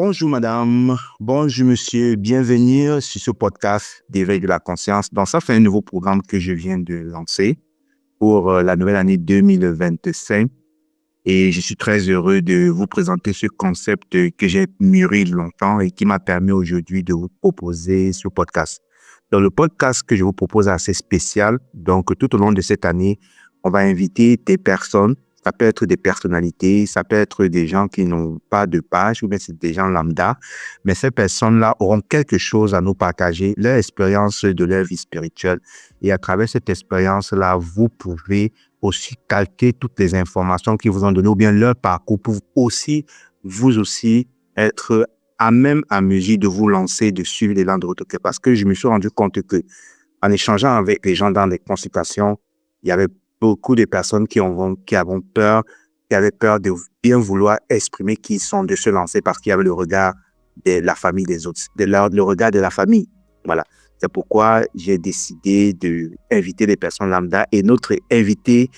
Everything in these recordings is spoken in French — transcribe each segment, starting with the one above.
Bonjour madame, bonjour monsieur, bienvenue sur ce podcast d'éveil de la conscience. Donc ça fait un nouveau programme que je viens de lancer pour la nouvelle année 2025 et je suis très heureux de vous présenter ce concept que j'ai mûri longtemps et qui m'a permis aujourd'hui de vous proposer ce podcast. Dans le podcast que je vous propose est assez spécial, donc tout au long de cette année, on va inviter des personnes. Ça peut être des personnalités, ça peut être des gens qui n'ont pas de page ou bien c'est des gens lambda. Mais ces personnes-là auront quelque chose à nous partager, leur expérience de leur vie spirituelle. Et à travers cette expérience-là, vous pouvez aussi calquer toutes les informations qu'ils vous ont données ou bien leur parcours pour aussi, vous aussi, être à même à mesure de vous lancer, de suivre l'élan de votre cœur. Parce que je me suis rendu compte que en échangeant avec les gens dans des consultations, il y avait beaucoup de personnes qui avaient peur de bien vouloir exprimer qui sont, de se lancer parce qu'il y avait le regard de la famille des autres, le regard de la famille. Voilà. C'est pourquoi j'ai décidé d'inviter des personnes lambda et notre invité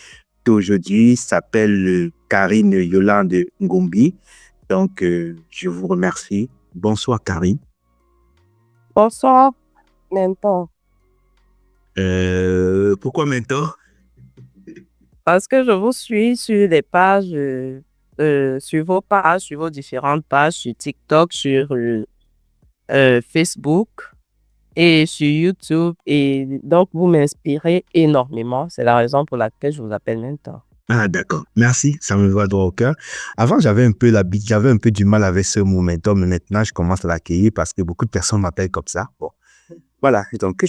d'aujourd'hui s'appelle Karine Yolande Ngombi. Donc, je vous remercie. Bonsoir, Karine. Bonsoir, Mentor. Pourquoi maintenant? Parce que je vous suis sur les pages, sur vos pages, sur vos différentes pages, sur TikTok, sur Facebook et sur YouTube. Et donc, vous m'inspirez énormément. C'est la raison pour laquelle je vous appelle Mentor. Ah, d'accord. Merci. Ça me va droit au cœur. Avant, j'avais un peu du mal avec ce momentum, mais maintenant, je commence à l'accueillir parce que beaucoup de personnes m'appellent comme ça. Bon. Voilà. Donc,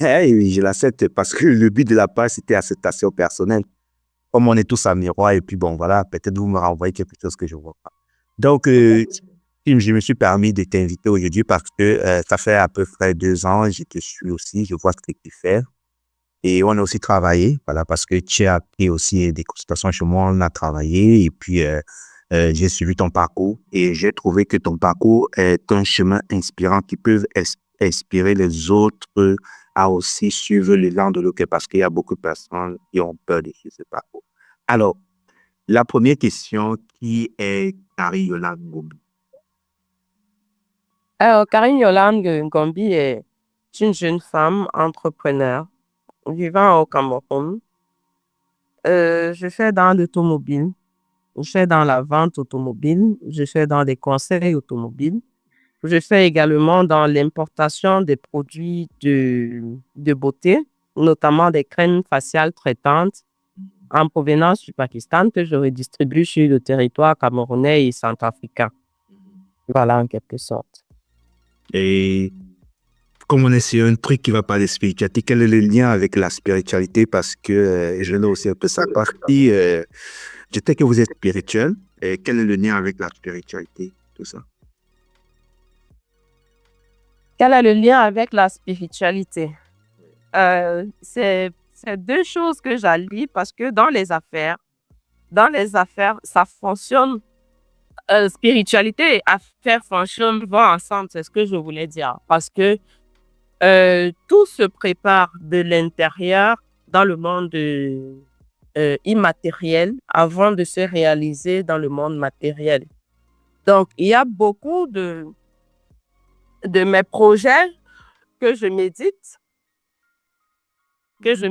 oui, je l'accepte parce que le but de la page, c'était acceptation personnelle. Comme on est tous à miroir, et puis bon, voilà, peut-être vous me renvoyez quelque chose que je vois pas. Donc, Tim, je me suis permis de t'inviter aujourd'hui parce que ça fait à peu près 2 ans, je te suis aussi, je vois ce que tu fais. Et on a aussi travaillé, voilà, parce que tu as pris aussi des consultations chez moi, on a travaillé, et puis j'ai suivi ton parcours, et j'ai trouvé que ton parcours est un chemin inspirant qui peut inspirer les autres à aussi suivre l'élan de l'autre, parce qu'il y a beaucoup de personnes qui ont peur de suivre ce parcours. Alors, la première question, qui est Karine Yolande Ngombi? Alors, Karine Yolande Ngombi est une jeune femme entrepreneur vivant au Cameroun. Je fais dans l'automobile, je fais dans la vente automobile, je fais dans des conseils automobiles. Je fais également dans l'importation des produits de beauté, notamment des crèmes faciales traitantes en provenance du Pakistan que je redistribue sur le territoire camerounais et centrafricain. Voilà, en quelque sorte. Et comme on est sur un truc qui va parler de spiritualité, quel est le lien avec la spiritualité? Parce que je l'ai aussi un peu sa partie. Je sais que vous êtes spirituel. Et quel est le lien avec la spiritualité? Tout ça. Quel est le lien avec la spiritualité? C'est deux choses que j'allie parce que dans les affaires, ça fonctionne. Spiritualité et affaires fonctionnent vont ensemble, c'est ce que je voulais dire. Parce que tout se prépare de l'intérieur dans le monde immatériel avant de se réaliser dans le monde matériel. Donc, il y a beaucoup de mes projets que je médite, que je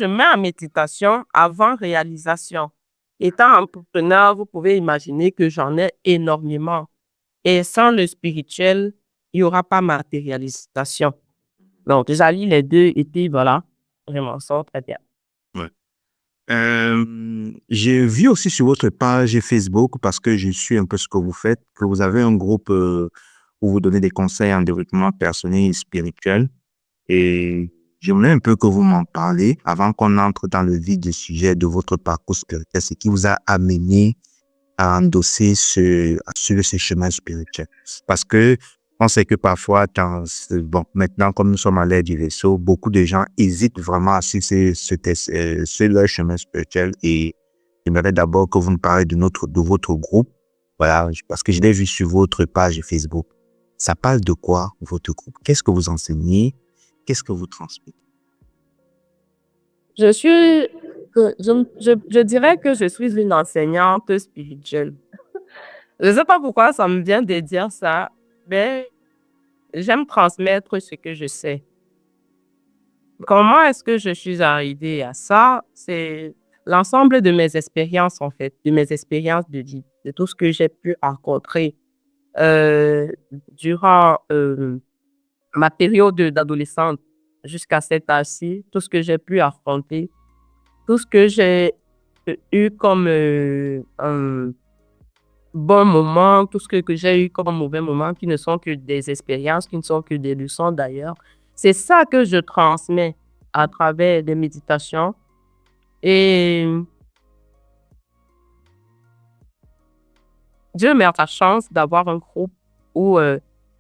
mets en méditation avant réalisation. Étant entrepreneur, vous pouvez imaginer que j'en ai énormément. Et sans le spirituel, il n'y aura pas matérialisation. Donc, j'allie les deux et puis voilà, je m'en sors très bien. Ouais. J'ai vu aussi sur votre page Facebook, parce que je suis un peu ce que vous faites, que vous avez un groupe où vous donnez des conseils en développement personnel et spirituel. Et j'aimerais un peu que vous m'en parlez avant qu'on entre dans le vif du sujet de votre parcours spirituel, ce qui vous a amené à endosser à suivre ce chemin spirituel. Parce que on sait que parfois, maintenant, comme nous sommes à l'ère du vaisseau, beaucoup de gens hésitent vraiment à suivre leur chemin spirituel, et j'aimerais d'abord que vous nous parlez de votre groupe. Voilà, parce que je l'ai vu sur votre page Facebook. Ça parle de quoi, votre groupe? Qu'est-ce que vous enseignez? Qu'est-ce que vous transmettez? Je dirais que je suis une enseignante spirituelle. Je ne sais pas pourquoi ça me vient de dire ça, mais j'aime transmettre ce que je sais. Comment est-ce que je suis arrivée à ça? C'est l'ensemble de mes expériences, en fait, de mes expériences de vie, de tout ce que j'ai pu rencontrer euh, durant ma période d'adolescente jusqu'à cet âge-ci, tout ce que j'ai pu affronter, tout ce que j'ai eu comme un bon moment, tout ce que j'ai eu comme mauvais moment, qui ne sont que des expériences, qui ne sont que des leçons d'ailleurs. C'est ça que je transmets à travers des méditations. Et Dieu m'a la chance d'avoir un groupe où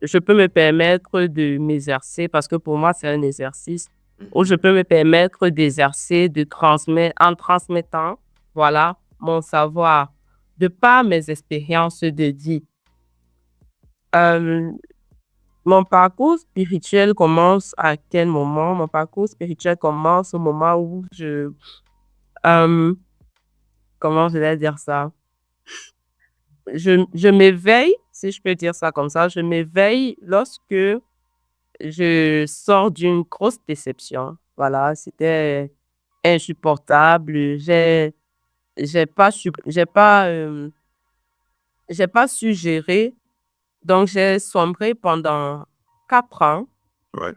je peux me permettre de m'exercer, parce que pour moi, c'est un exercice, où je peux me permettre d'exercer, de transmettre, en transmettant, voilà, mon savoir, de par mes expériences de vie. Euh, Mon parcours spirituel commence à quel moment? Mon parcours spirituel commence au moment où euh, comment je vais dire ça? Je m'éveille, si je peux dire ça comme ça, je m'éveille lorsque je sors d'une grosse déception. Voilà, c'était insupportable. J'ai pas su gérer. Donc, j'ai sombré pendant 4 ans. Ouais.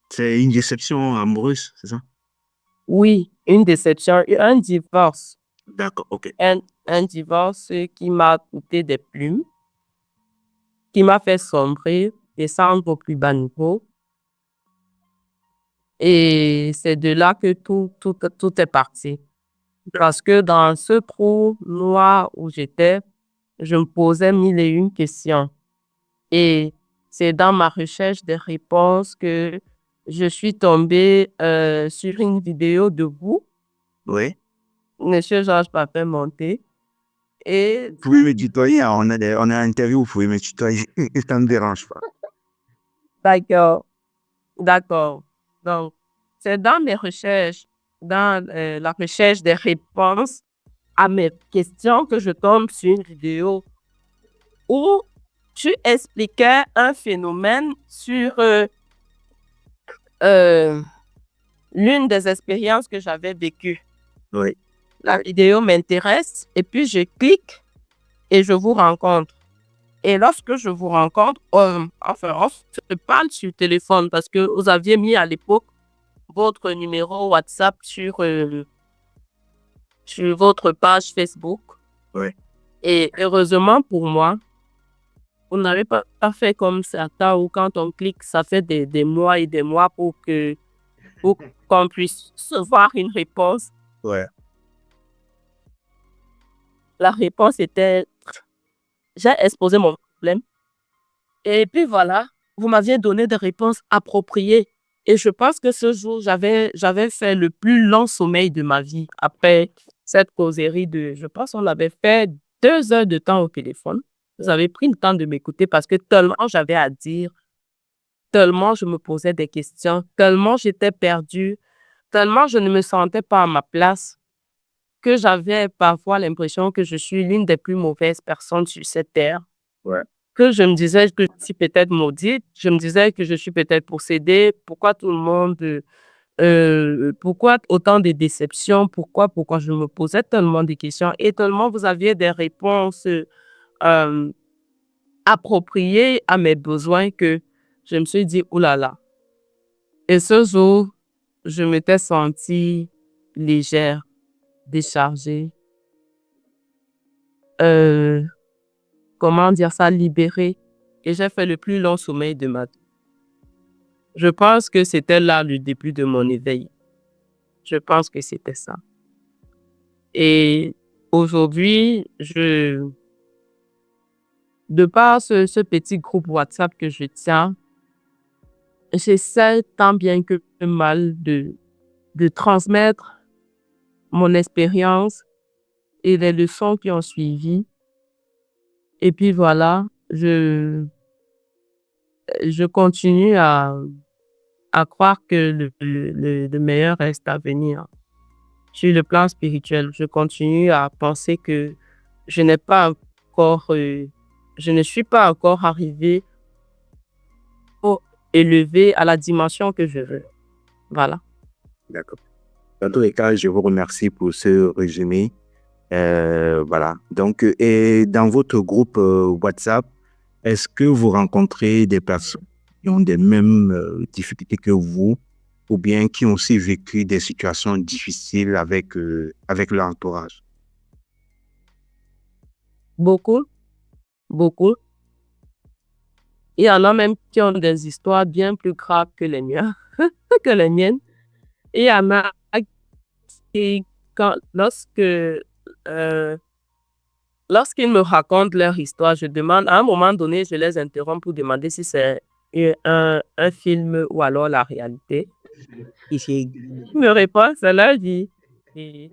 C'est une déception amoureuse, c'est ça? Oui, une déception, un divorce. D'accord, ok. Un divorce qui m'a coûté des plumes, qui m'a fait sombrer, descendre au plus bas niveau. Et c'est de là que tout est parti. Parce que dans ce trou noir où j'étais, je me posais mille et une questions. Et c'est dans ma recherche des réponses que je suis tombée sur une vidéo de vous, Oui. Monsieur Georges Papin-Monté. Et Vous pouvez me tutoyer, hein, on a une interview, vous pouvez me tutoyer, ça ne me dérange pas. d'accord, d'accord. Donc, c'est dans mes recherches, dans la recherche des réponses à mes questions que je tombe sur une vidéo où tu expliquais un phénomène sur euh, l'une des expériences que j'avais vécues. Oui. La vidéo m'intéresse et puis je clique et je vous rencontre. Et lorsque je vous rencontre, enfin, on se parle sur téléphone parce que vous aviez mis à l'époque votre numéro WhatsApp sur votre page Facebook. Oui. Et heureusement pour moi, vous n'avez pas fait comme certains où quand on clique, ça fait des mois et des mois pour qu'on puisse recevoir une réponse. Ouais. La réponse était, j'ai exposé mon problème. Et puis voilà, vous m'aviez donné des réponses appropriées. Et je pense que ce jour, j'avais fait le plus long sommeil de ma vie après cette causerie je pense qu'on avait fait 2 heures de temps au téléphone. Vous avez pris le temps de m'écouter parce que tellement j'avais à dire, tellement je me posais des questions, tellement j'étais perdue, tellement je ne me sentais pas à ma place, que j'avais parfois l'impression que je suis l'une des plus mauvaises personnes sur cette terre. Ouais. Que je me disais que je suis peut-être maudite, je me disais que je suis peut-être possédée, pourquoi tout le monde, pourquoi autant de déceptions, pourquoi je me posais tellement de questions et tellement vous aviez des réponses euh, appropriées à mes besoins que je me suis dit, oh là là. Et ce jour, je m'étais sentie légère, déchargée, euh, comment dire ça, libérée. Et j'ai fait le plus long sommeil de ma vie. Je pense que c'était là le début de mon éveil. Je pense que c'était ça. Et aujourd'hui, de par ce petit groupe WhatsApp que je tiens, j'essaie tant bien que mal de transmettre mon expérience et les leçons qui ont suivi. Et puis voilà, je continue à croire que le meilleur reste à venir. Sur le plan spirituel, je continue à penser que je n'ai pas un je ne suis pas encore arrivée au élevé à la dimension que je veux. Voilà. D'accord. Dans tous les cas, je vous remercie pour ce résumé. Voilà. Donc, et dans votre groupe WhatsApp, est-ce que vous rencontrez des personnes qui ont des mêmes difficultés que vous ou bien qui ont aussi vécu des situations difficiles avec leur entourage? Beaucoup, beaucoup. Il y en a même qui ont des histoires bien plus graves que les miennes, que les miennes. Et il y en a qui, euh, lorsqu'ils me racontent leur histoire, je demande, à un moment donné, je les interromps pour demander si c'est un film ou alors la réalité. Et ils me répondent, c'est leur vie. Et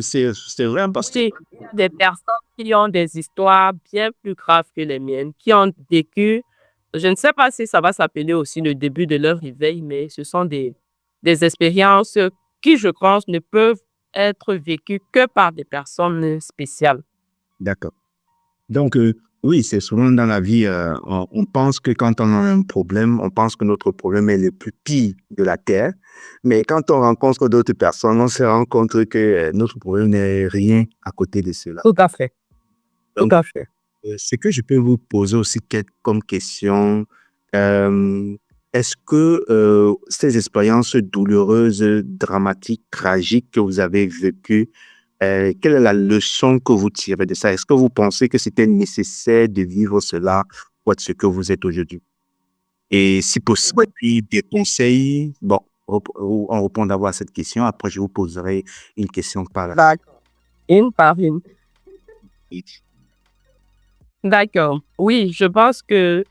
C'est vrai parce que il y a des personnes qui ont des histoires bien plus graves que les miennes, qui ont vécu, je ne sais pas si ça va s'appeler aussi le début de leur réveil, mais ce sont des expériences qui, je pense, ne peuvent être vécues que par des personnes spéciales. d'accord. Donc, oui, c'est souvent dans la vie, on pense que quand on a un problème, on pense que notre problème est le plus pire de la Terre. Mais quand on rencontre d'autres personnes, on se rend compte que notre problème n'est rien à côté de cela. Tout à fait. Tout Donc, à fait. ce que je peux vous poser aussi comme question, euh, est-ce que ces expériences douloureuses, dramatiques, tragiques que vous avez vécues, quelle est la leçon que vous tirez de ça? Est-ce que vous pensez que c'était nécessaire de vivre cela pour être ce que vous êtes aujourd'hui? Et si possible, puis des conseils. Bon, on répondra à cette question. Après, je vous poserai une question par la D'accord. Une par une. suite. D'accord. Oui, je pense que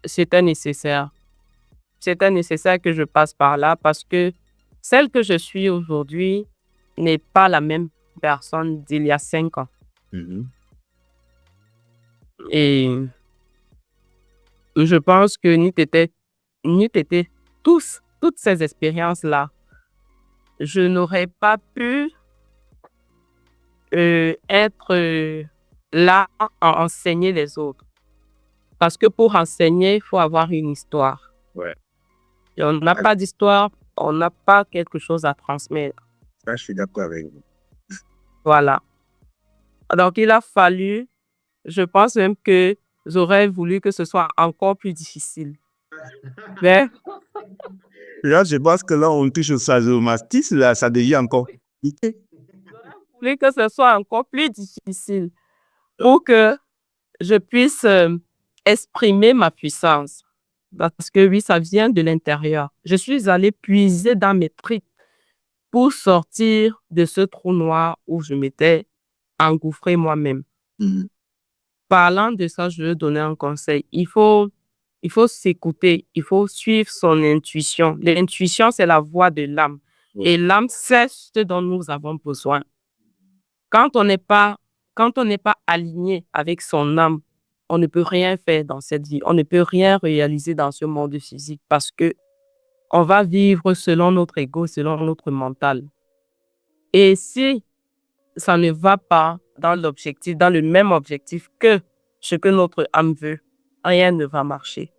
c'était nécessaire. C'était nécessaire que je passe par là parce que celle que je suis aujourd'hui n'est pas la même personne d'il y a 5 ans. Mhm. Et je pense que n'eût été toutes ces expériences-là, je n'aurais pas pu être là à enseigner les autres. Parce que pour enseigner, il faut avoir une histoire. Ouais, Et on n'a pas d'histoire, on n'a pas quelque chose à transmettre. ça, je suis d'accord avec vous. Voilà. Donc, il a fallu, je pense même que j'aurais voulu que ce soit encore plus difficile. Mais Là, je pense que là, on touche au sadomasochisme, là, ça devient encore compliqué. j'aurais voulu que ce soit encore plus difficile pour que je puisse exprimer ma puissance. Parce que oui, ça vient de l'intérieur. Je suis allée puiser dans mes tripes pour sortir de ce trou noir où je m'étais engouffrée moi-même. Mhm. Parlant de ça, je veux donner un conseil. Il faut s'écouter, il faut suivre son intuition. L'intuition, c'est la voix de l'âme. Et l'âme sait ce dont nous avons besoin. Quand on n'est pas, quand on n'est pas aligné avec son âme, on ne peut rien faire dans cette vie. On ne peut rien réaliser dans ce monde physique parce que on va vivre selon notre ego, selon notre mental. Et si ça ne va pas dans l'objectif, dans le même objectif que ce que notre âme veut, rien ne va marcher.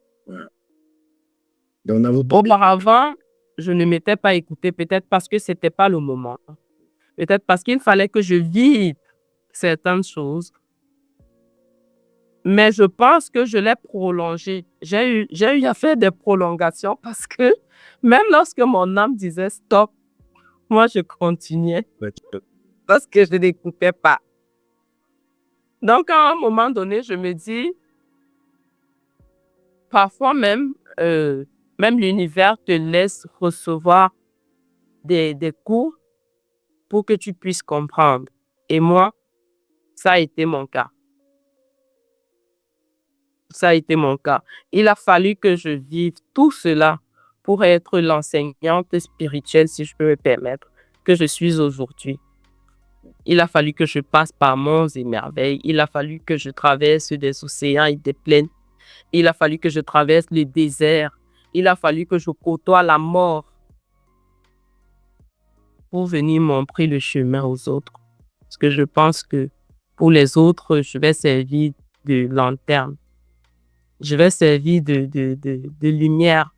Donc, dans votre... Auparavant, je ne m'étais pas écoutée, peut-être parce que c'était pas le moment. Peut-être parce qu'il fallait que je vive certaines choses. Mais je pense que je l'ai prolongé. J'ai eu à faire des prolongations parce que même lorsque mon âme disait stop, moi je continuais parce que je n'écoutais pas. Donc, à un moment donné, je me dis, parfois même l'univers te laisse recevoir des coups pour que tu puisses comprendre. Et moi, ça a été mon cas. Ça a été mon cas. Il a fallu que je vive tout cela pour être l'enseignante spirituelle, si je peux me permettre, que je suis aujourd'hui. Il a fallu que je passe par monts et merveilles. Il a fallu que je traverse des océans et des plaines. Il a fallu que je traverse le désert. Il a fallu que je côtoie la mort pour venir montrer le chemin aux autres. Parce que je pense que Pour les autres, je vais servir de lanterne. Je vais servir de lumière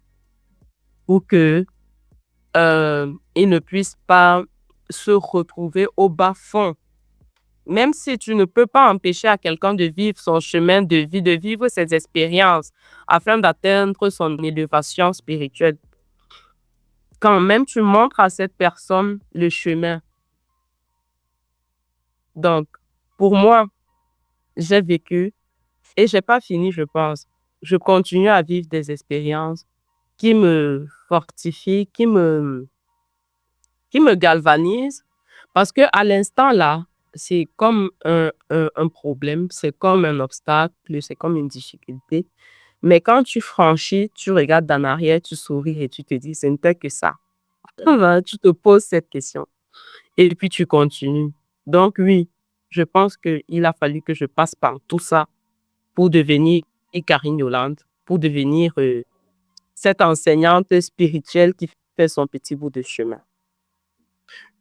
pour que ils ne puissent pas se retrouver au bas-fond. Même si tu ne peux pas empêcher à quelqu'un de vivre son chemin de vie, de vivre ses expériences afin d'atteindre son élévation spirituelle. Quand même, tu montres à cette personne le chemin. Donc, pour moi, j'ai vécu et j'ai pas fini, je pense. Je continue à vivre des expériences qui me fortifient, qui me galvanisent parce que à l'instant là, c'est comme un problème, c'est comme un obstacle, c'est comme une difficulté. Mais quand tu franchis, tu regardes en arrière, tu souris et tu te dis, ce n'était que ça. Tu te poses cette question et puis tu continues. Donc oui, je pense qu'il a fallu que je passe par tout ça pour devenir Karine Yolande, pour devenir cette enseignante spirituelle qui fait son petit bout de chemin.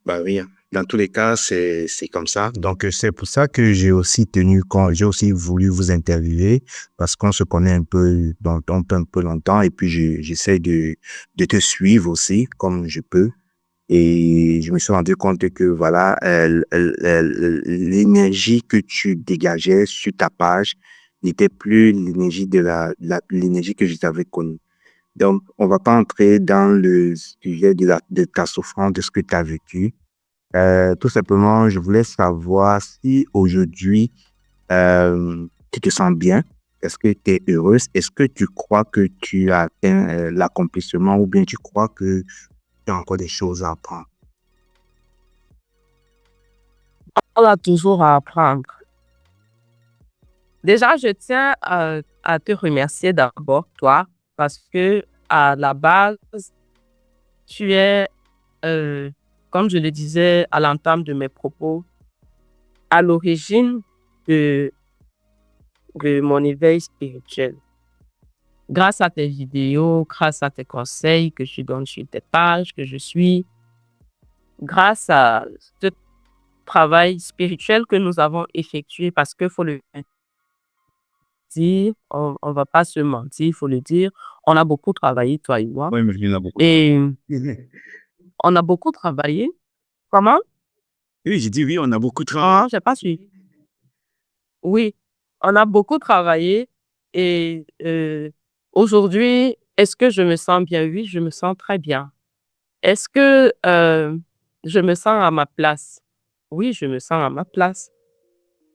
Bah oui, hein. Dans tous les cas, c'est comme ça. Donc, c'est pour ça que j'ai aussi j'ai aussi voulu vous interviewer parce qu'on se connaît un peu longtemps et puis j'essaie de te suivre aussi comme je peux. Et je me suis rendu compte que voilà, l'énergie que tu dégageais sur ta page n'était plus l'énergie l'énergie que je t'avais connue. Donc, on va pas entrer dans le sujet de ta souffrance, de ce que tu as vécu. Tout simplement, je voulais savoir si aujourd'hui, tu te sens bien. Est-ce que tu es heureuse? Est-ce que tu crois que tu as atteint l'accomplissement ou bien tu crois que tu as encore des choses à apprendre? On a toujours à apprendre. Déjà, je tiens à te remercier d'abord, toi, parce que à la base, tu es, comme je le disais à l'entame de mes propos, à l'origine de mon éveil spirituel. Grâce à tes vidéos, grâce à tes conseils que tu donnes sur tes pages, que je suis, grâce à ce travail spirituel que nous avons effectué, parce qu'il faut le dire, on va pas se mentir, il faut le dire, on a beaucoup travaillé, toi et moi. Oui, mais il y en a beaucoup. Et on a beaucoup travaillé. Comment? Oui, j'ai dit oui, on a beaucoup travaillé. Ah, j'ai pas suivi. Oui, on a beaucoup travaillé et aujourd'hui, est-ce que je me sens bien? Oui, je me sens très bien. Est-ce que je me sens à ma place? Oui, je me sens à ma place.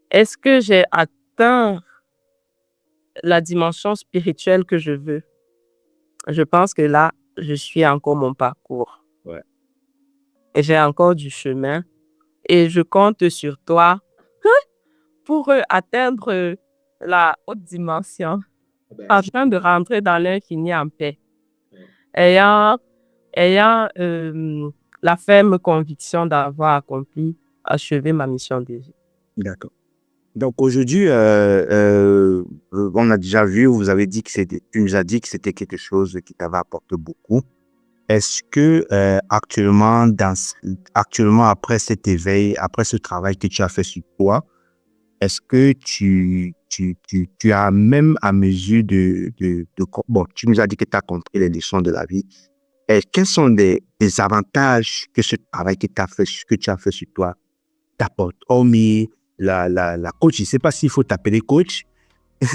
Est-ce que j'ai atteint la dimension spirituelle que je veux? Je pense que là, je suis encore mon parcours. Ouais. Et j'ai encore du chemin et je compte sur toi pour atteindre la haute dimension afin de rentrer dans l'infini en paix. Ayant la ferme conviction d'avoir achevé ma mission de vie. D'accord. Donc aujourd'hui, on a déjà vu, tu nous as dit que c'était quelque chose qui t'avait apporté beaucoup. Est-ce que actuellement après cet éveil, après ce travail que tu as fait sur toi, est-ce que tu as même à mesure bon, tu nous as dit que tu as compris les leçons de la vie. Et quels sont les avantages que ce travail que tu as fait sur toi t'apporte? Hormis la coach, je ne sais pas s'il faut t'appeler coach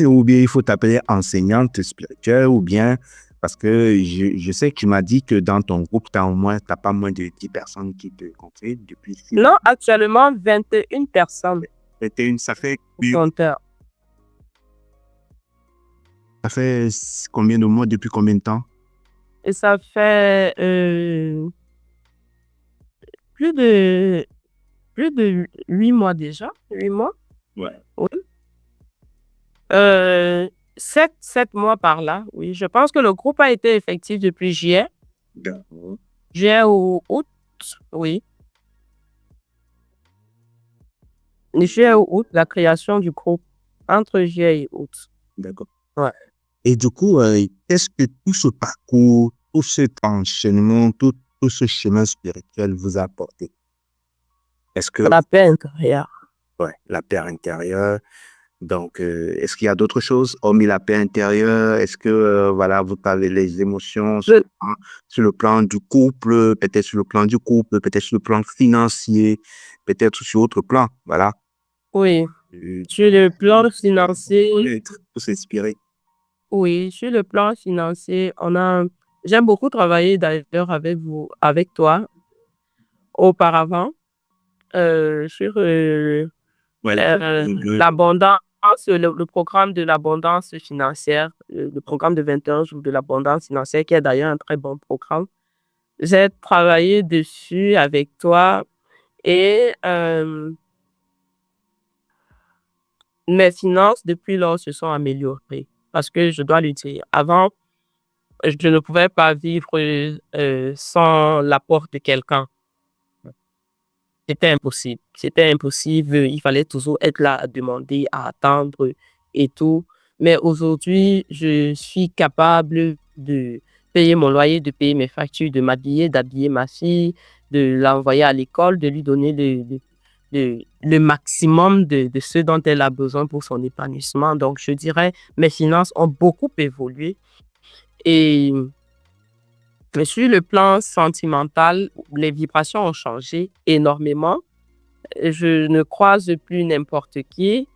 ou bien il faut t'appeler enseignante spirituelle ou bien parce que je sais que tu m'as dit que dans ton groupe, tu n'as pas moins de 10 personnes qui te conseillent depuis 6 Non, actuellement, 21 personnes. 21, ça fait Compteur. combien de mois, depuis combien de temps? Et ça fait plus de 8 mois déjà. 8 mois? Ouais. Oui. 7 mois par là, oui. Je pense que le groupe a été effectif depuis juillet. D'accord. Juillet ou août, oui. Juillet ou août, la création du groupe. Entre juillet et août. D'accord. Ouais. Et du coup, qu'est-ce que tout ce parcours, tout cet enchaînement, tout ce chemin spirituel vous a apporté? Est-ce que La paix intérieure. Ouais, la paix intérieure. Donc, est-ce qu'il y a d'autres choses, hormis la paix intérieure? Est-ce que, voilà, vous parlez les émotions Le- sur le plan du couple, peut-être sur le plan du couple, peut-être sur le plan financier, peut-être sur autre plan, voilà. Oui, Euh, sur le plan financier, Peut-être pour s'inspirer. oui, sur le plan financier, j'aime beaucoup travailler d'ailleurs avec vous, avec toi, auparavant, sur Ouais, l'abondance, le programme de l'abondance financière, le programme de 21 jours de l'abondance financière, qui est d'ailleurs un très bon programme. J'ai travaillé dessus avec toi et mes finances, depuis lors, se sont améliorées. Parce que je dois le dire, avant, je ne pouvais pas vivre sans l'apport de quelqu'un. C'était impossible. C'était impossible. Il fallait toujours être là à demander, à attendre et tout. Mais aujourd'hui, je suis capable de payer mon loyer, de payer mes factures, de m'habiller, d'habiller ma fille, de l'envoyer à l'école, de lui donner le maximum de ce dont elle a besoin pour son épanouissement. Donc, je dirais, mes finances ont beaucoup évolué. Et sur le plan sentimental, les vibrations ont changé énormément. Je ne croise plus n'importe qui.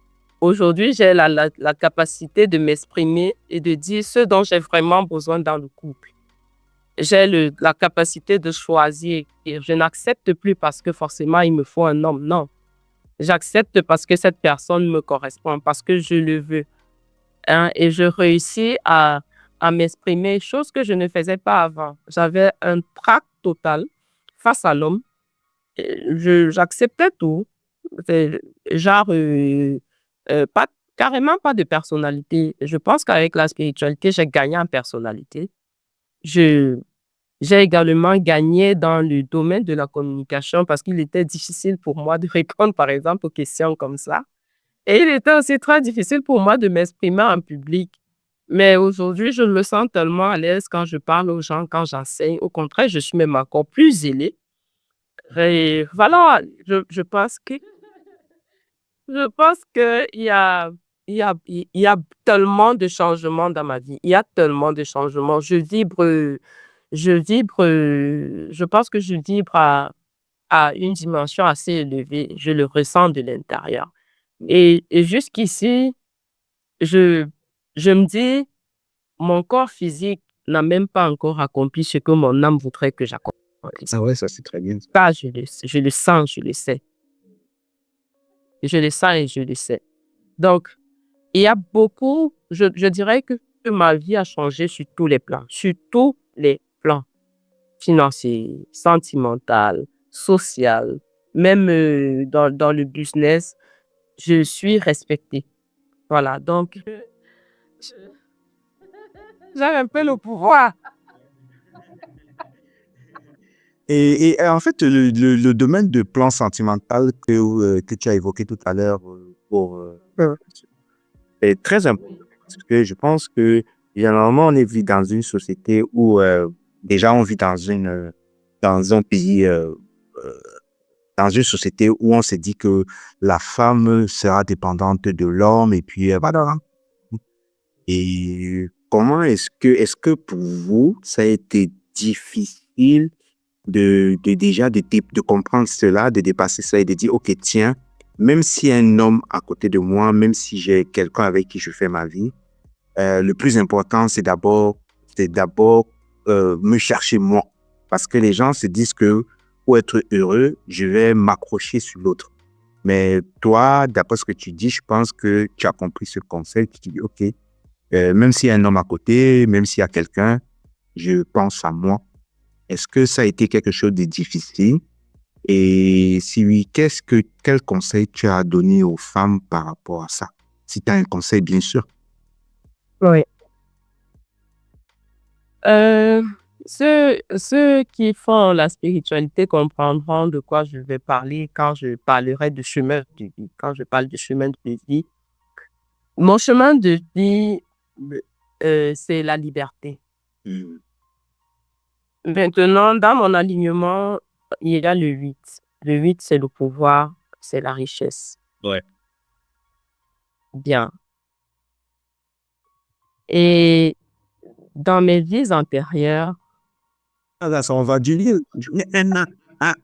Aujourd'hui, j'ai la capacité de m'exprimer et de dire ce dont j'ai vraiment besoin dans le couple. J'ai la capacité de choisir. Et je n'accepte plus parce que forcément il me faut un homme. Non. J'accepte parce que cette personne me correspond, parce que je le veux. Hein, et je réussis à m'exprimer, chose que je ne faisais pas avant. J'avais un trac total face à l'homme. J'acceptais tout. C'est genre, pas, carrément pas de personnalité. Je pense qu'avec la spiritualité, j'ai gagné en personnalité. Je, j'ai également gagné dans le domaine de la communication parce qu'il était difficile pour moi de répondre, par exemple, aux questions comme ça. Et il était aussi très difficile pour moi de m'exprimer en public. Mais aujourd'hui, je me sens tellement à l'aise quand je parle aux gens, quand j'enseigne. Au contraire, je suis même encore plus zélée. Et voilà, je pense que il y a tellement de changements dans ma vie. Il y a tellement de changements. Je pense que je vibre à une dimension assez élevée. Je le ressens de l'intérieur. Et jusqu'ici, je, je me dis, mon corps physique n'a même pas encore accompli ce que mon âme voudrait que j'accomplisse. Ah ouais, ça c'est très bien. Ça, je le sens, je le sais. Je le sens et je le sais. Donc, il y a beaucoup, je dirais que ma vie a changé sur tous les plans, financier, sentimental, social, même dans le business, je suis respectée. Voilà, donc, j'ai un peu le pouvoir. Et en fait, le domaine de plan sentimental que tu as évoqué tout à l'heure Hum, est très important parce que je pense que généralement on vit dans une société où déjà on vit dans un pays euh, dans une société où on se dit que la femme sera dépendante de l'homme et puis voilà. Et comment est-ce que pour vous ça a été difficile de comprendre cela, de dépasser ça et de dire, OK, tiens, même s'il y a un homme à côté de moi, même si j'ai quelqu'un avec qui je fais ma vie, le plus important, c'est d'abord me chercher moi. Parce que les gens se disent que pour être heureux, je vais m'accrocher sur l'autre. Mais toi, d'après ce que tu dis, je pense que tu as compris ce conseil. Tu dis, OK, même s'il y a un homme à côté, même s'il y a quelqu'un, je pense à moi. Est-ce que ça a été quelque chose de difficile? Et si oui, quel conseil tu as donné aux femmes par rapport à ça? Si tu as un conseil, bien sûr. oui. Euh, ceux qui font la spiritualité comprendront de quoi je vais parler quand je parlerai de chemin de vie, quand je parle de chemin de vie. Mon chemin de vie, c'est la liberté. Mm. Maintenant, dans mon alignement, il y a le 8. Le 8, c'est le pouvoir, c'est la richesse. Ouais. Bien. Et dans mes vies antérieures, Ah, là, ça, on va du lire. Ah,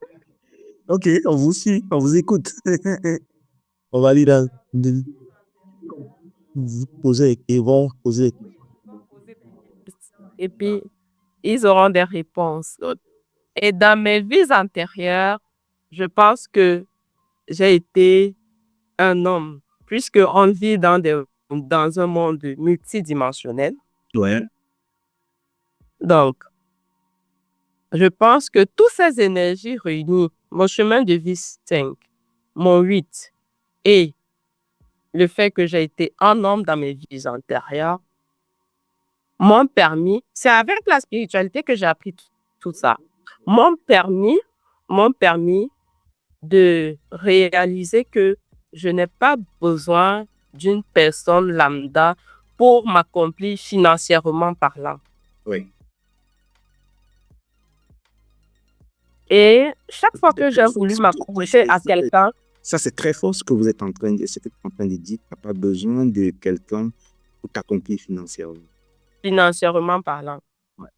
ok, on vous suit, on vous écoute. On va lire vous poser et vont poser. et puis ils auront des réponses. Et dans mes vies antérieures, je pense que j'ai été un homme, puisque on vit dans un monde multidimensionnel. Ouais. Donc, je pense que toutes ces énergies réunies, mon chemin de vie 5, mon 8 et le fait que j'ai été un homme dans mes vies antérieures, m'ont permis, c'est avec la spiritualité que j'ai appris tout ça, m'ont permis de réaliser que je n'ai pas besoin d'une personne lambda pour m'accomplir financièrement parlant. Oui. Et chaque fois que j'ai voulu m'accrocher à quelqu'un, Ça, c'est très fort ce que vous êtes en train de dire. Ce que tu es en train de dire. Tu n'as pas besoin de quelqu'un pour t'accomplir financièrement. financièrement parlant. Ouais.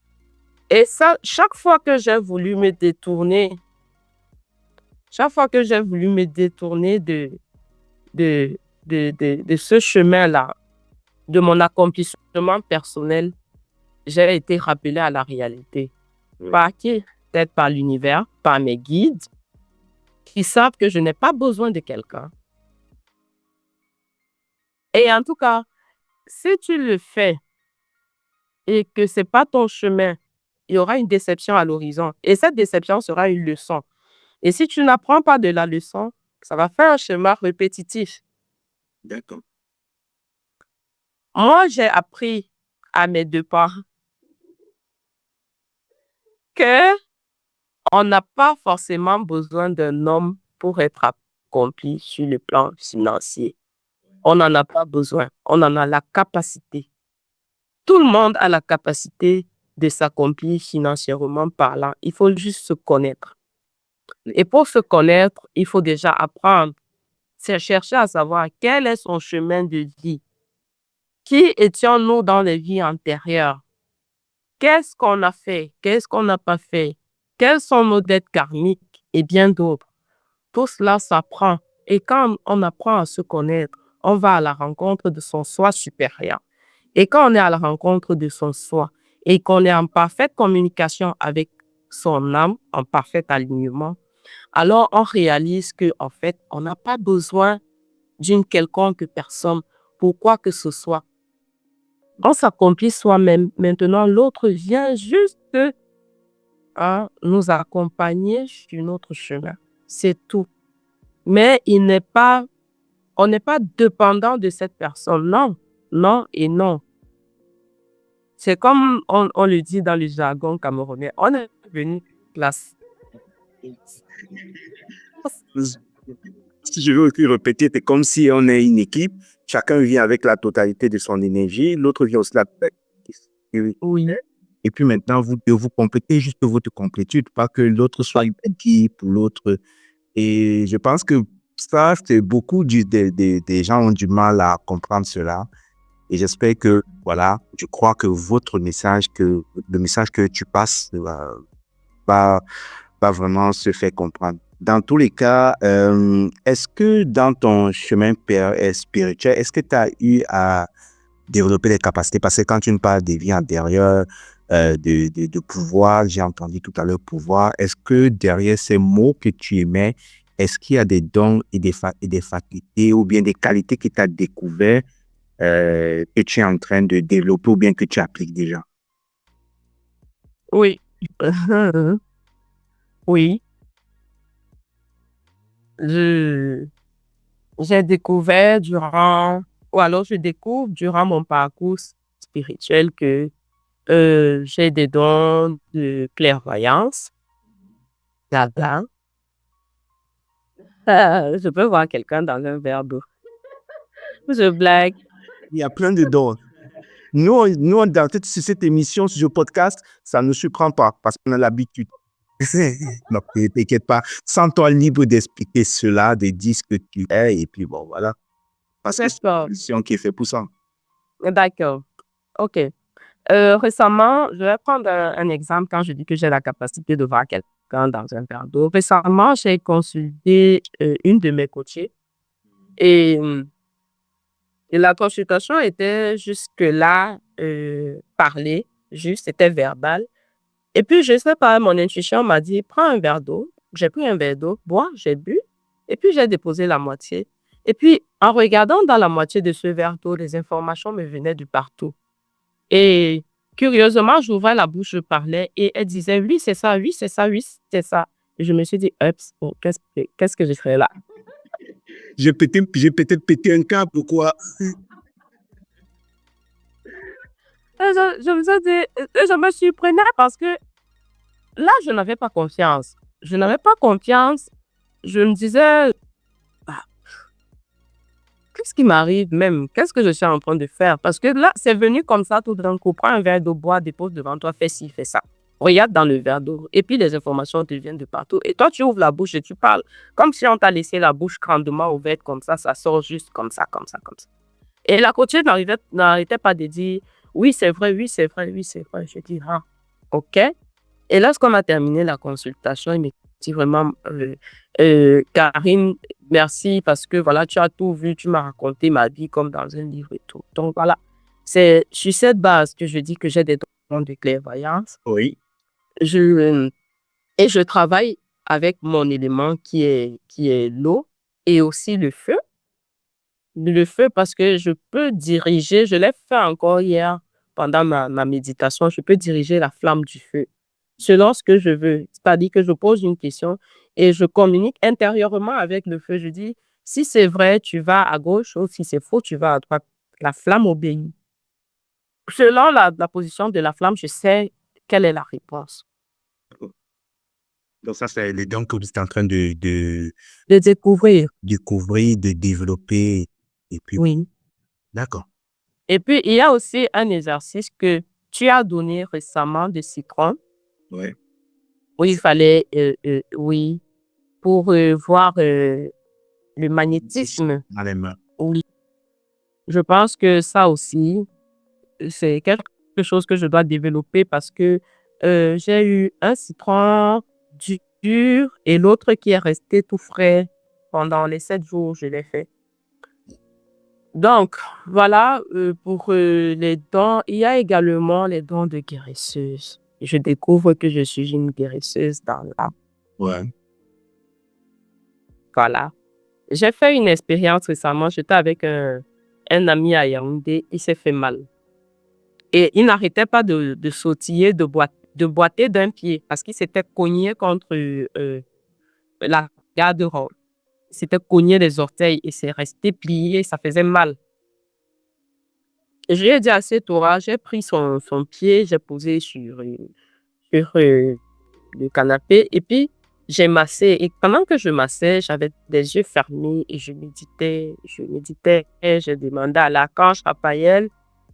Et ça, chaque fois que j'ai voulu me détourner de ce chemin-là, de mon accomplissement personnel, j'ai été rappelée à la réalité. Oui. Par qui? Peut-être par l'univers, par mes guides, qui savent que je n'ai pas besoin de quelqu'un. Et en tout cas, si tu le fais et que ce n'est pas ton chemin, il y aura une déception à l'horizon. Et cette déception sera une leçon. Et si tu n'apprends pas de la leçon, ça va faire un schéma répétitif. D'accord. Moi, j'ai appris à mes deux parents que on n'a pas forcément besoin d'un homme pour être accompli sur le plan financier. On n'en a pas besoin. On en a la capacité. Tout le monde a la capacité de s'accomplir financièrement parlant. Il faut juste se connaître. Et pour se connaître, il faut déjà apprendre. C'est chercher à savoir quel est son chemin de vie. Qui étions-nous dans les vies antérieures? Qu'est-ce qu'on a fait? Qu'est-ce qu'on n'a pas fait? Quelles sont nos dettes karmiques? Et bien d'autres. Tout cela s'apprend. Et quand on apprend à se connaître, on va à la rencontre de son soi supérieur. Et quand on est à la rencontre de son soi et qu'on est en parfaite communication avec son âme, en parfait alignement, alors on réalise qu'en fait, on n'a pas besoin d'une quelconque personne pour quoi que ce soit. On s'accomplit soi-même. Maintenant, l'autre vient juste à nous accompagner sur notre chemin. C'est tout. Mais on n'est pas dépendant de cette personne. Non, non et non. C'est comme on le dit dans le jargon camerounais. On est venu classe. Si je veux aussi répéter, c'est comme si on est une équipe. Chacun vient avec la totalité de son énergie. L'autre vient aussi Oui. Et puis maintenant, vous devez vous compléter juste votre complétude, pas que l'autre soit une équipe ou l'autre. Et je pense que ça, c'est beaucoup des gens ont du mal à comprendre cela. Et j'espère que, voilà, je crois que votre message, le message que tu passes va vraiment se faire comprendre. Dans tous les cas, est-ce que dans ton chemin spirituel, est-ce que tu as eu à développer des capacités? Parce que quand tu me parles des vies antérieures, de pouvoir, j'ai entendu tout à l'heure pouvoir, est-ce que derrière ces mots que tu émets, est-ce qu'il y a des dons et des facultés ou bien des qualités que tu as découvert que tu es en train de développer ou bien que tu appliques déjà? Oui. Oui. J'ai découvert je découvre durant mon parcours spirituel que j'ai des dons de clairvoyance. Là-bas. Je peux voir quelqu'un dans un verre d'eau. Je blague. Il y a plein de dons. Nous, dans cette émission, sur ce podcast, ça ne nous surprend pas parce qu'on a l'habitude. Non, t'inquiète pas. Sens-toi libre d'expliquer cela, de dire ce que tu es, et puis bon, voilà. Parce que c'est une D'accord. solution qui est faite pour ça. D'accord. OK. Récemment, je vais prendre un exemple quand je dis que j'ai la capacité de voir quelqu'un dans un verre d'eau. Récemment, j'ai consulté une de mes coachées et, et la consultation était jusque-là parlée, juste, c'était verbal. Et puis, je sais pas, mon intuition m'a dit, prends un verre d'eau. J'ai pris un verre d'eau, bois, j'ai bu, et puis j'ai déposé la moitié. Et puis, en regardant dans la moitié de ce verre d'eau, les informations me venaient de partout. Et curieusement, j'ouvrais la bouche, je parlais, et elle disait, oui, c'est ça, oui, c'est ça, oui, c'est ça. Et je me suis dit, Oups, oh, qu'est-ce que je ferais là? J'ai peut-être pété un câble ou quoi? Et je me suis dit, et je me surprenais parce que là, je n'avais pas confiance. Je n'avais pas confiance. Je me disais, bah, qu'est-ce qui m'arrive même? Qu'est-ce que je suis en train de faire? Parce que là, c'est venu comme ça tout d'un coup. Prends un verre d'eau, bois, dépose devant toi, fais ci, fais ça. Regarde dans le verre d'eau. Et puis, les informations te viennent de partout. Et toi, tu ouvres la bouche et tu parles. Comme si on t'a laissé la bouche grandement ouverte comme ça sort juste comme ça, comme ça, comme ça. Et la coachée n'arrêtait pas de dire, oui, c'est vrai, oui, c'est vrai, oui, c'est vrai. Je dis, ah, OK. Et lorsqu'on a terminé la consultation, il me dit vraiment, Karine, merci parce que voilà, tu as tout vu, tu m'as raconté ma vie comme dans un livre et tout. Donc voilà, c'est sur cette base que je dis que j'ai des dons de clairvoyance. Oui. Je, et je travaille avec mon élément qui est l'eau et aussi le feu. Le feu parce que je peux diriger, je l'ai fait encore hier pendant ma méditation, je peux diriger la flamme du feu selon ce que je veux. C'est-à-dire que je pose une question et je communique intérieurement avec le feu. Je dis, si c'est vrai, tu vas à gauche ou si c'est faux, tu vas à droite. La flamme obéit. Selon la position de la flamme, je sais quelle est la réponse. Donc, ça, c'est les dons que vous êtes en train de De découvrir, découvrir, de développer. Et puis, oui. d'accord. Et puis, il y a aussi un exercice que tu as donné récemment de citron. Ouais. Où il fallait, oui, pour voir le magnétisme. Dans les mains. Oui, je pense que ça aussi, c'est quelque chose que je dois développer parce que j'ai eu un citron dur et l'autre qui est resté tout frais pendant les 7 jours, je l'ai fait. Donc, voilà, pour les dons, il y a également les dons de guérisseuse. Je découvre que je suis une guérisseuse dans l'âme. Ouais. Voilà. J'ai fait une expérience récemment. J'étais avec un ami à Yaoundé. Il s'est fait mal. Et il n'arrêtait pas de sautiller, de boiter d'un pied parce qu'il s'était cogné contre la garde-robe. Il s'était cogné les orteils et c'est resté plié. Ça faisait mal. Je lui ai dit à cet orage, j'ai pris son pied, j'ai posé sur le canapé et puis j'ai massé. Et pendant que je massais, j'avais des yeux fermés et je méditais et je demandais à l'archange Raphaël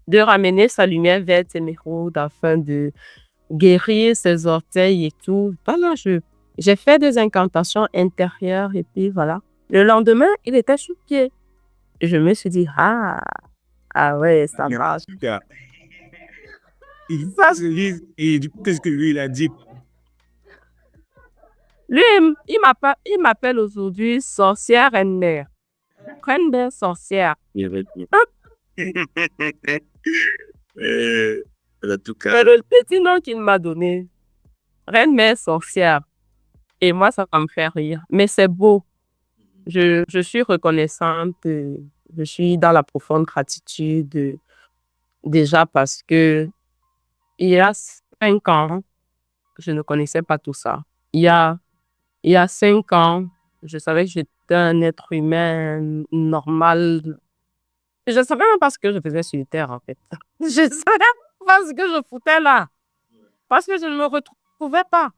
de ramener sa lumière verte émeraude afin de guérir ses orteils et tout. Voilà, j'ai fait des incantations intérieures et puis voilà. Le lendemain, il était sous pied. Je me suis dit, ah ouais, ça marche. Super. Ça, Et du coup, qu'est-ce que lui, il a dit? lui, il m'appelle aujourd'hui sorcière reine mère. Reine mère sorcière. Il avait dit. En tout cas, Le petit nom qu'il m'a donné, reine mère sorcière. Et moi, ça me fait rire. Mais c'est beau. Je suis reconnaissante. Je suis dans la profonde gratitude. Déjà parce que il y a 5 ans, je ne connaissais pas tout ça. Il y a 5 ans, je savais que j'étais un être humain normal. Je ne savais même pas ce que je faisais sur Terre, en fait. Je ne savais pas ce que je foutais là. Parce que je ne me retrouvais pas.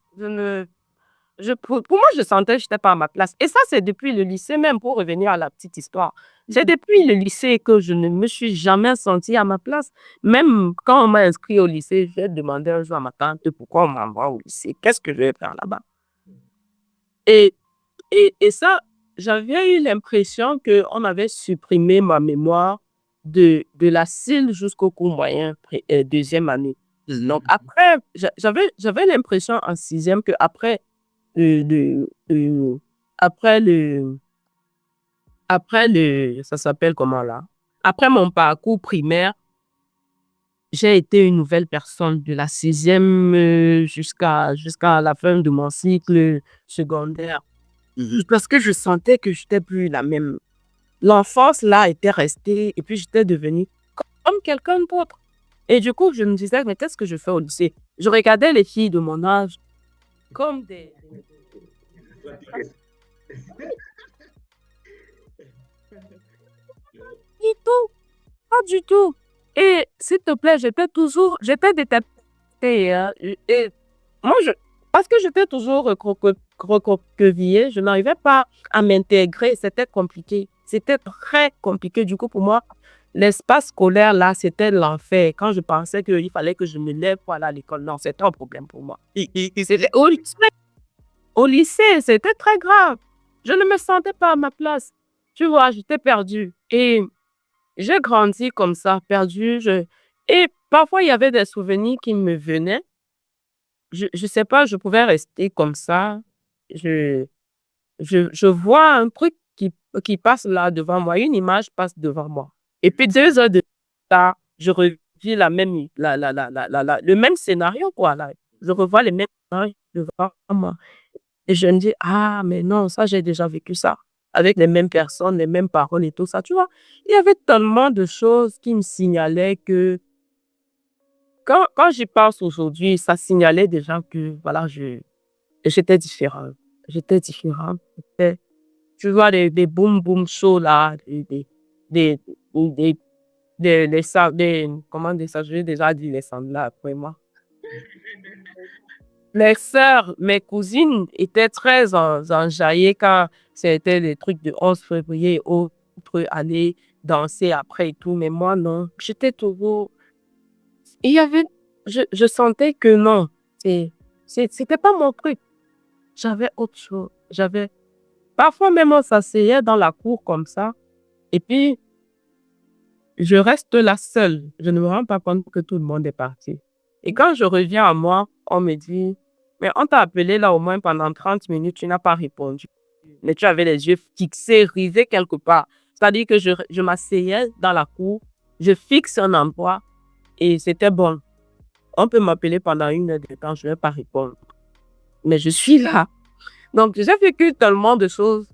Pour moi, je sentais que je n'étais pas à ma place. Et ça, c'est depuis le lycée même, pour revenir à la petite histoire. C'est depuis le lycée que je ne me suis jamais sentie à ma place. Même quand on m'a inscrit au lycée, j'ai demandé un jour à ma tante pourquoi on m'envoie au lycée. Qu'est-ce que je vais faire là-bas? Et, et ça, j'avais eu l'impression qu'on avait supprimé ma mémoire de la CIL jusqu'au cours moyen, deuxième année. Donc, après, j'avais l'impression en sixième qu'après après ça s'appelle comment là? Après mon parcours primaire, j'ai été une nouvelle personne de la sixième jusqu'à la fin de mon cycle secondaire. Parce que je sentais que j'étais plus la même. L'enfance là était restée et puis j'étais devenue comme quelqu'un d'autre. Et du coup, je me disais, mais qu'est-ce que je fais au lycée? Je regardais les filles de mon âge comme des... Du tout, pas du tout. Et s'il te plaît, j'étais détestée. Hein. Et moi, parce que j'étais toujours recroquevillée, je n'arrivais pas à m'intégrer. C'était compliqué. C'était très compliqué. Du coup, pour moi, l'espace scolaire, là, c'était l'enfer. Quand je pensais qu'il fallait que je me lève pour aller à l'école, non, c'était un problème pour moi. C'était au lycée, c'était très grave. Je ne me sentais pas à ma place. Tu vois, j'étais perdue. Et j'ai grandi comme ça, perdue. Et parfois, il y avait des souvenirs qui me venaient. Je sais pas, je pouvais rester comme ça. Je, je vois un truc qui passe là devant moi, une image passe devant moi. Et puis 2 heures de ça, je revis le même scénario, quoi, là. Je revois les mêmes scénarios devant moi. Et je me dis, ah, mais non, ça, j'ai déjà vécu ça. Avec les mêmes personnes, les mêmes paroles et tout ça, tu vois. Il y avait tellement de choses qui me signalaient que quand j'y pense aujourd'hui, ça signalait déjà que, voilà, j'étais différente. J'étais différente. Tu vois, des boom boom shows là, des, des, comment dire ça, j'ai déjà dit les sangles après moi. Les sœurs, mes cousines étaient très enjaillées quand c'était les trucs de 11 février, autre aller danser après et tout. Mais moi, non. J'étais toujours. Il y avait. Je sentais que non. C'était pas mon truc. J'avais autre chose. Parfois même, on s'asseyait dans la cour comme ça. Et puis, je reste là seule. Je ne me rends pas compte que tout le monde est parti. Et quand je reviens à moi, on me dit, mais on t'a appelé là au moins pendant 30 minutes, tu n'as pas répondu. Mais tu avais les yeux fixés, rivés quelque part. C'est-à-dire que je m'asseyais dans la cour, je fixe un endroit et c'était bon. On peut m'appeler pendant 1 heure de temps, je ne vais pas répondre. Mais je suis là. Donc, j'ai vécu tellement de choses.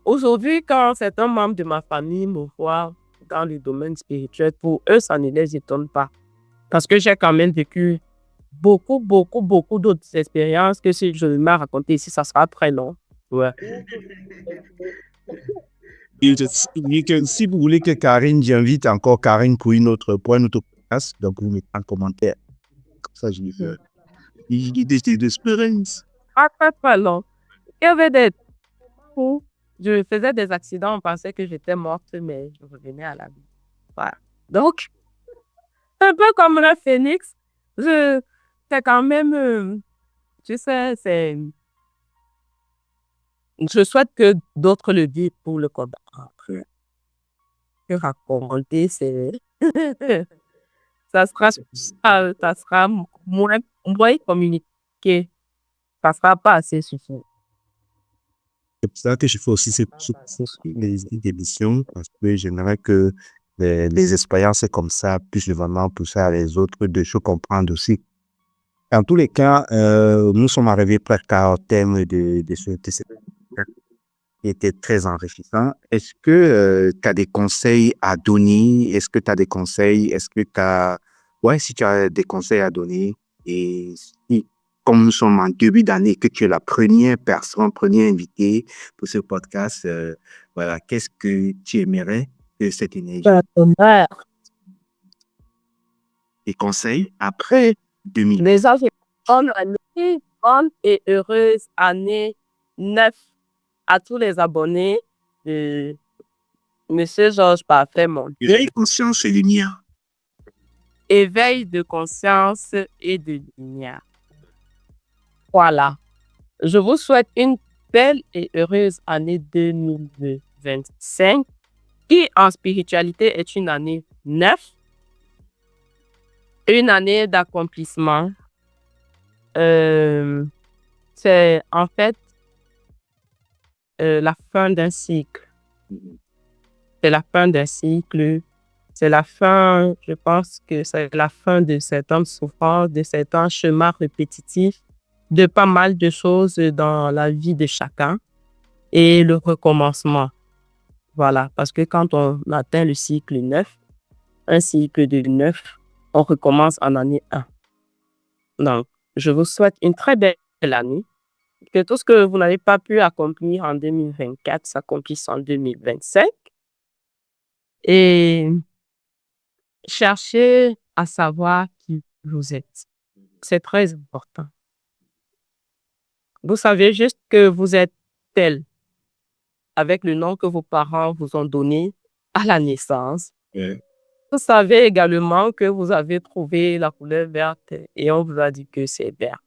Aujourd'hui, quand certains membres de ma famille me voient dans le domaine spirituel, pour eux, ça ne les étonne pas. Parce que j'ai quand même vécu beaucoup, beaucoup, beaucoup d'autres expériences que si je m'ai raconté ici, ça sera très long. Ouais. Si vous voulez que Karine, j'invite encore Karine pour pour un autre podcast, donc vous mettez en commentaire. Comme ça, je lui fais. Il décide d'espérance. Pas très, très long. Il y avait des où je faisais des accidents, on pensait que j'étais morte, mais je revenais à la vie. Voilà. Donc, un peu comme le phénix, c'est quand même, tu sais, je souhaite que d'autres le vivent pour le combattre. Que raconter, ça sera moins communiqué. Ça sera pas assez suffisant. C'est pour ça que je fais aussi les émissions, parce que j'aimerais que les expériences comme ça puissent vraiment pousser à les autres de se comprendre aussi. En tous les cas, nous sommes arrivés presque au thème de ce qui était très enrichissant. Est-ce que tu as des conseils à donner? Est-ce que tu as des conseils? Est-ce que tu as... Ouais, si tu as des conseils à donner, et si, comme nous sommes en début d'année, que tu es la première personne, première invitée pour ce podcast, voilà, qu'est-ce que tu aimerais de cette énergie? Des conseils après 2000. Les gens, c'est en année, bonne et heureuse année 9 à tous les abonnés de Monsieur Georges Parfait Monde. Éveil, conscience et lumière. Éveil de conscience et de lumière. Voilà. Je vous souhaite une belle et heureuse année 2025 qui en spiritualité est une année 9, une année d'accomplissement. C'est en fait la fin d'un cycle. C'est la fin d'un cycle. C'est la fin, je pense que c'est la fin de certaines souffrances, de certains chemins répétitifs, de pas mal de choses dans la vie de chacun et le recommencement. Voilà, parce que quand on atteint le cycle 9, un cycle de 9, on recommence en année 1. Donc, je vous souhaite une très belle année, que tout ce que vous n'avez pas pu accomplir en 2024 s'accomplisse en 2025. Et cherchez à savoir qui vous êtes. C'est très important. Vous savez juste que vous êtes tel, avec le nom que vos parents vous ont donné à la naissance. Ouais. Vous savez également que vous avez trouvé la couleur verte et on vous a dit que c'est vert.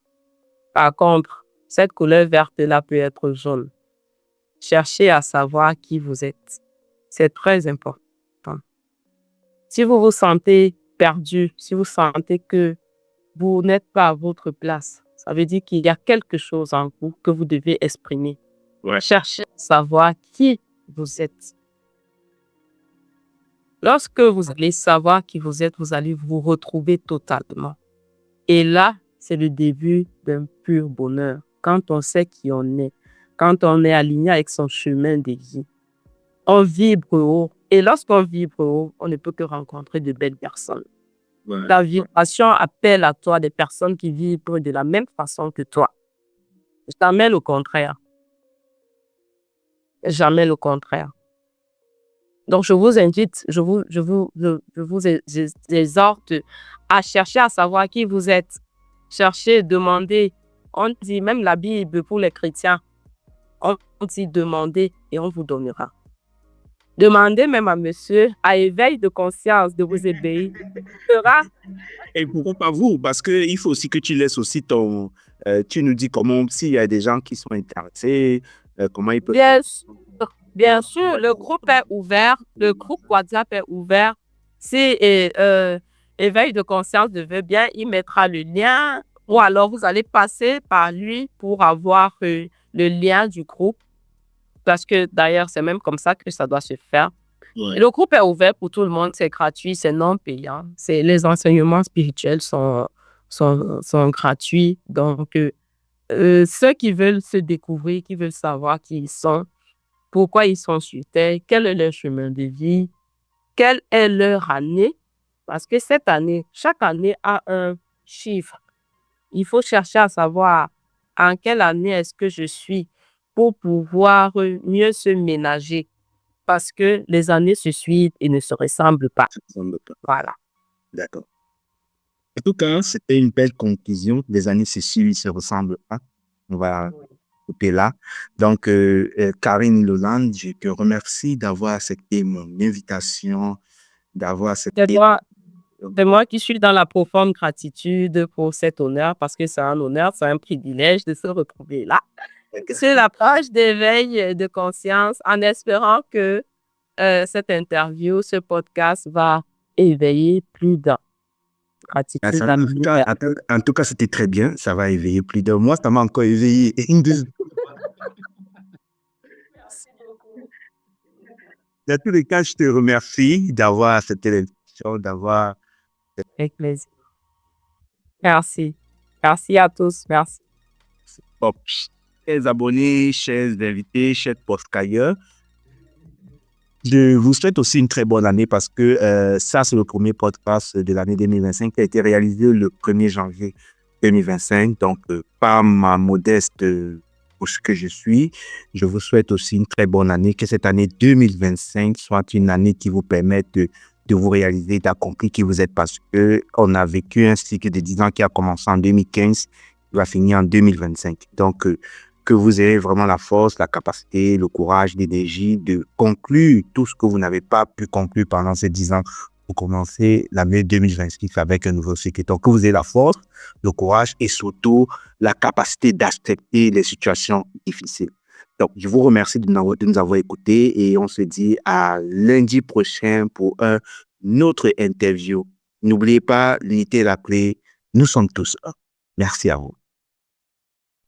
Par contre, cette couleur verte-là peut être jaune. Cherchez à savoir qui vous êtes. C'est très important. Si vous vous sentez perdu, si vous sentez que vous n'êtes pas à votre place, ça veut dire qu'il y a quelque chose en vous que vous devez exprimer. Ouais. Cherchez à savoir qui vous êtes. Lorsque vous allez savoir qui vous êtes, vous allez vous retrouver totalement. Et là, c'est le début d'un pur bonheur. Quand on sait qui on est, quand on est aligné avec son chemin de vie, on vibre haut. Et lorsqu'on vibre haut, on ne peut que rencontrer de belles personnes. Ouais. La vibration appelle à toi des personnes qui vibrent de la même façon que toi. Jamais le contraire. Jamais le contraire. Donc, je vous invite, je vous exhorte à chercher à savoir qui vous êtes. Cherchez, demandez. On dit même la Bible pour les chrétiens. On dit demandez et on vous donnera. Demandez même à monsieur, à éveil de conscience, de vous éveiller. Et pourquoi pas vous? Parce qu'il faut aussi que tu laisses aussi ton... tu nous dis comment, s'il y a des gens qui sont intéressés, comment ils peuvent... Bien sûr, le groupe est ouvert. Le groupe WhatsApp est ouvert. Si éveil de conscience veut bien, il mettra le lien. Ou alors, vous allez passer par lui pour avoir le lien du groupe. Parce que d'ailleurs, c'est même comme ça que ça doit se faire. Ouais. Le groupe est ouvert pour tout le monde, c'est gratuit, c'est non payant. Les enseignements spirituels sont gratuits. Donc, ceux qui veulent se découvrir, qui veulent savoir qui ils sont, pourquoi ils sont sur Terre, quel est leur chemin de vie, quelle est leur année. Parce que cette année, chaque année a un chiffre. Il faut chercher à savoir en quelle année est-ce que je suis pour pouvoir mieux se ménager. Parce que les années se suivent et ne se ressemblent pas. Voilà. D'accord. En tout cas, c'était une belle conclusion. Les années se suivent, ne se ressemblent pas. On va couper là. Donc, Karine Lalande, je te remercie d'avoir accepté mon invitation, d'avoir accepté... C'est moi qui suis dans la profonde gratitude pour cet honneur, parce que c'est un honneur, c'est un privilège de se retrouver là. C'est la page d'éveil de conscience, en espérant que cette interview, ce podcast va éveiller plus d'un. Gratitude. En tout cas, c'était très bien. Ça va éveiller plus d'un. Moi, ça m'a encore éveillé. Merci beaucoup. Dans tous les cas, je te remercie d'avoir accepté l'invitation, d'avoir... Avec plaisir. Merci. Merci à tous. Merci. Bon, chers abonnés, chers invités, chers podcasts, je vous souhaite aussi une très bonne année parce que ça, c'est le premier podcast de l'année 2025 qui a été réalisé le 1er janvier 2025. Donc, par ma modeste pour ce que je suis, je vous souhaite aussi une très bonne année, que cette année 2025 soit une année qui vous permette de vous réaliser, d'accomplir qui vous êtes parce qu'on a vécu un cycle de 10 ans qui a commencé en 2015 va finir en 2025. Donc, que vous ayez vraiment la force, la capacité, le courage, l'énergie de conclure tout ce que vous n'avez pas pu conclure pendant ces 10 ans pour commencer l'année 2026 avec un nouveau cycle. Donc, que vous ayez la force, le courage et surtout la capacité d'accepter les situations difficiles. Donc, je vous remercie de nous avoir écoutés et on se dit à lundi prochain pour un autre interview. N'oubliez pas, l'unité est la clé. Nous sommes tous un. Merci à vous.